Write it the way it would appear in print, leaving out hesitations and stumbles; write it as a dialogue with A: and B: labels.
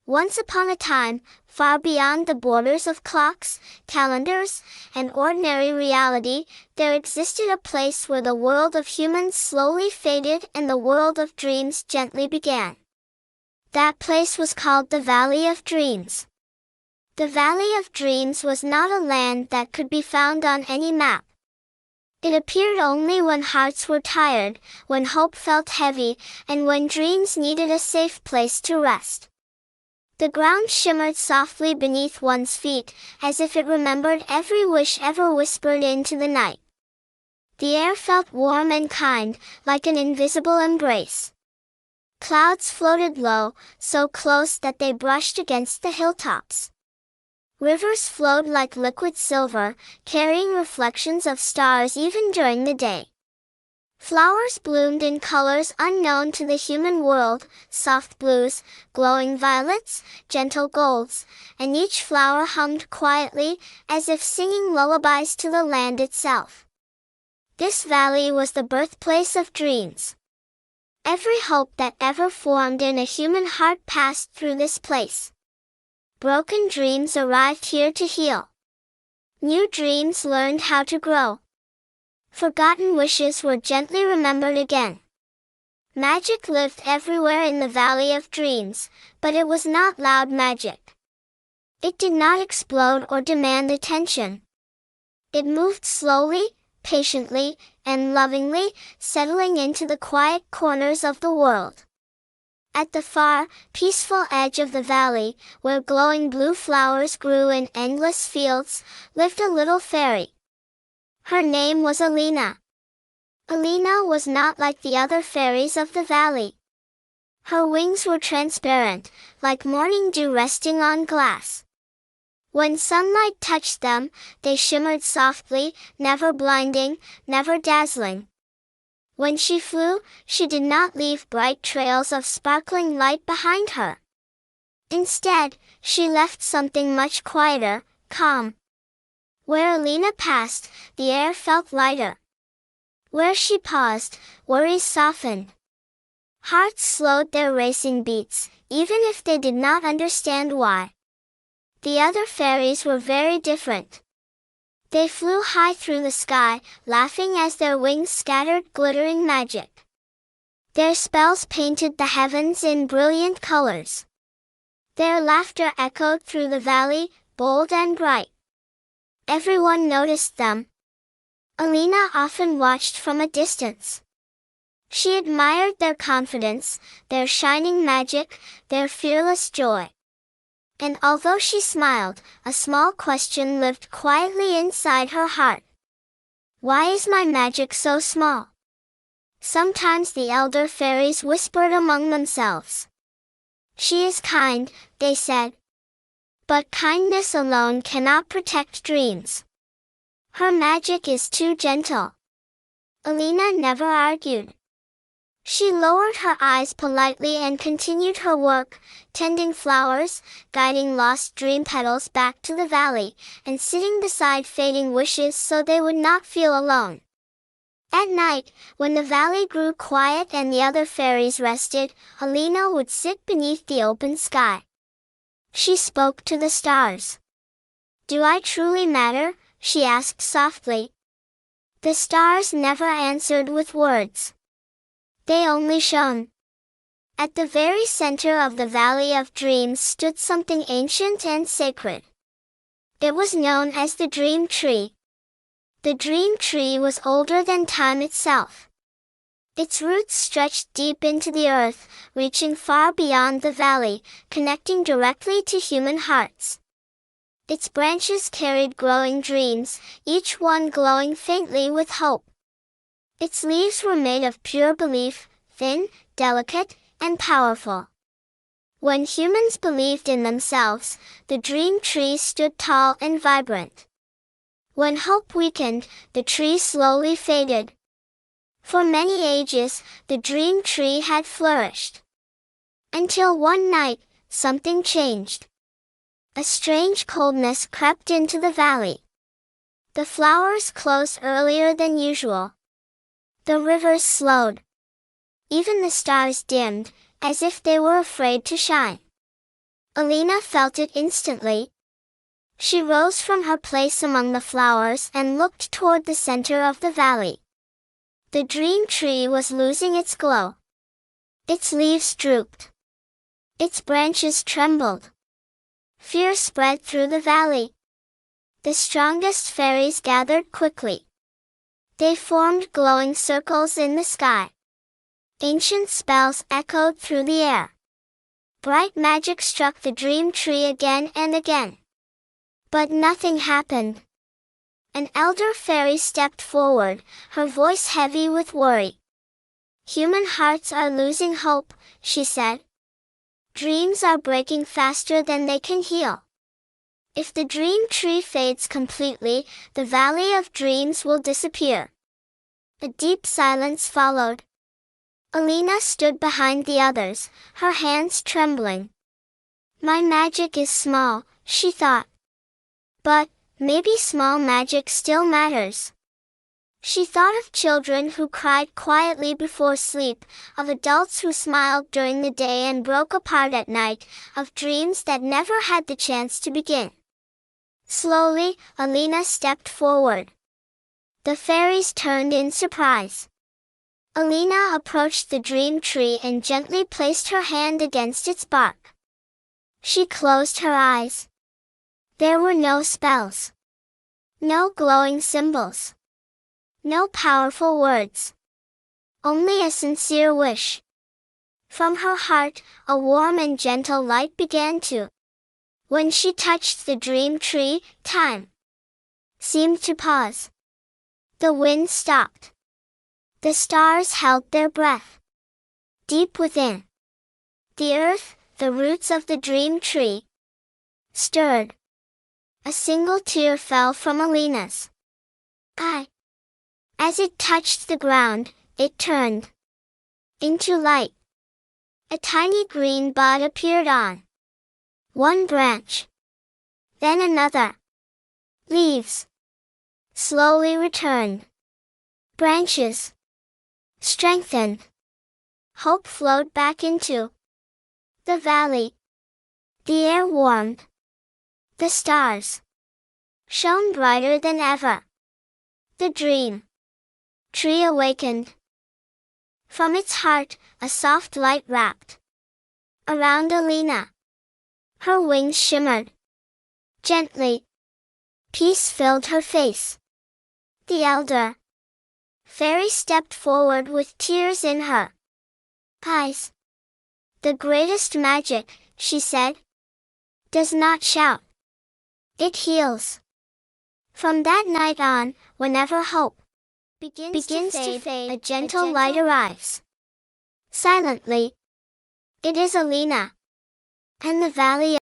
A: Once upon a time, far beyond the borders of clocks, calendars, and ordinary reality, there existed a place where the world of humans slowly faded and the world of dreams gently began. That place was called the Valley of Dreams. The Valley of Dreams was not a land that could be found on any map. It appeared only when hearts were tired, when hope felt heavy, and when dreams needed a safe place to rest. The ground shimmered softly beneath one's feet, as if it remembered every wish ever whispered into the night. The air felt warm and kind, like an invisible embrace. Clouds floated low, so close that they brushed against the hilltops. Rivers flowed like liquid silver, carrying reflections of stars even during the day. Flowers bloomed in colors unknown to the human world, soft blues, glowing violets, gentle golds, and each flower hummed quietly, as if singing lullabies to the land itself. This valley was the birthplace of dreams. Every hope that ever formed in a human heart passed through this place. Broken dreams arrived here to heal. New dreams learned how to grow. Forgotten wishes were gently remembered again. Magic lived everywhere in the Valley of Dreams, but it was not loud magic. It did not explode or demand attention. It moved slowly, patiently, and lovingly, settling into the quiet corners of the world. At the far, peaceful edge of the valley, where glowing blue flowers grew in endless fields, lived a little fairy. Her name was Alina. Alina was not like the other fairies of the valley. Her wings were transparent, like morning dew resting on glass. When sunlight touched them, they shimmered softly, never blinding, never dazzling. When she flew, she did not leave bright trails of sparkling light behind her. Instead, she left something much quieter, calm. Where Alina passed, the air felt lighter. Where she paused, worries softened. Hearts slowed their racing beats, even if they did not understand why. The other fairies were very different. They flew high through the sky, laughing as their wings scattered glittering magic. Their spells painted the heavens in brilliant colors. Their laughter echoed through the valley, bold and bright. Everyone noticed them. Alina often watched from a distance. She admired their confidence, their shining magic, their fearless joy. And although she smiled, a small question lived quietly inside her heart. Why is my magic so small? Sometimes the elder fairies whispered among themselves. She is kind, they said. But kindness alone cannot protect dreams. Her magic is too gentle. Alina never argued. She lowered her eyes politely and continued her work, tending flowers, guiding lost dream petals back to the valley, and sitting beside fading wishes so they would not feel alone. At night, when the valley grew quiet and the other fairies rested, Alina would sit beneath the open sky. She spoke to the stars. "Do I truly matter?" she asked softly. The stars never answered with words. They only shone. At the very center of the Valley of Dreams stood something ancient and sacred. It was known as the Dream Tree. The Dream Tree was older than time itself. Its roots stretched deep into the earth, reaching far beyond the valley, connecting directly to human hearts. Its branches carried glowing dreams, each one glowing faintly with hope. Its leaves were made of pure belief, thin, delicate, and powerful. When humans believed in themselves, the dream tree stood tall and vibrant. When hope weakened, the tree slowly faded. For many ages, the dream tree had flourished. Until one night, something changed. A strange coldness crept into the valley. The flowers closed earlier than usual. The rivers slowed. Even the stars dimmed, as if they were afraid to shine. Alina felt it instantly. She rose from her place among the flowers and looked toward the center of the valley. The dream tree was losing its glow. Its leaves drooped. Its branches trembled. Fear spread through the valley. The strongest fairies gathered quickly. They formed glowing circles in the sky. Ancient spells echoed through the air. Bright magic struck the dream tree again and again. But nothing happened. An elder fairy stepped forward, her voice heavy with worry. "Human hearts are losing hope," she said. "Dreams are breaking faster than they can heal. If the dream tree fades completely, the Valley of Dreams will disappear." A deep silence followed. Alina stood behind the others, her hands trembling. "My magic is small," she thought. "But maybe small magic still matters." She thought of children who cried quietly before sleep, of adults who smiled during the day and broke apart at night, of dreams that never had the chance to begin. Slowly, Alina stepped forward. The fairies turned in surprise. Alina approached the dream tree and gently placed her hand against its bark. She closed her eyes. There were no spells. No glowing symbols. No powerful words. Only a sincere wish. From her heart, a warm and gentle light began to. When she touched the dream tree, time seemed to pause. The wind stopped. The stars held their breath. Deep within, the earth, the roots of the dream tree, stirred. A single tear fell from Alina's eye. As it touched the ground, it turned into light. A tiny green bud appeared on one branch. Then another. Leaves slowly returned. Branches strengthened. Hope flowed back into the valley. The air warmed. The stars shone brighter than ever. The dream tree awakened. From its heart, a soft light wrapped around Alina. Her wings shimmered gently. Peace filled her face. The elder fairy stepped forward with tears in her eyes. "The greatest magic," she said, "does not shout. It heals." From that night on, whenever hope begins to fade, a gentle light arrives. Silently. It is Alina. And the valley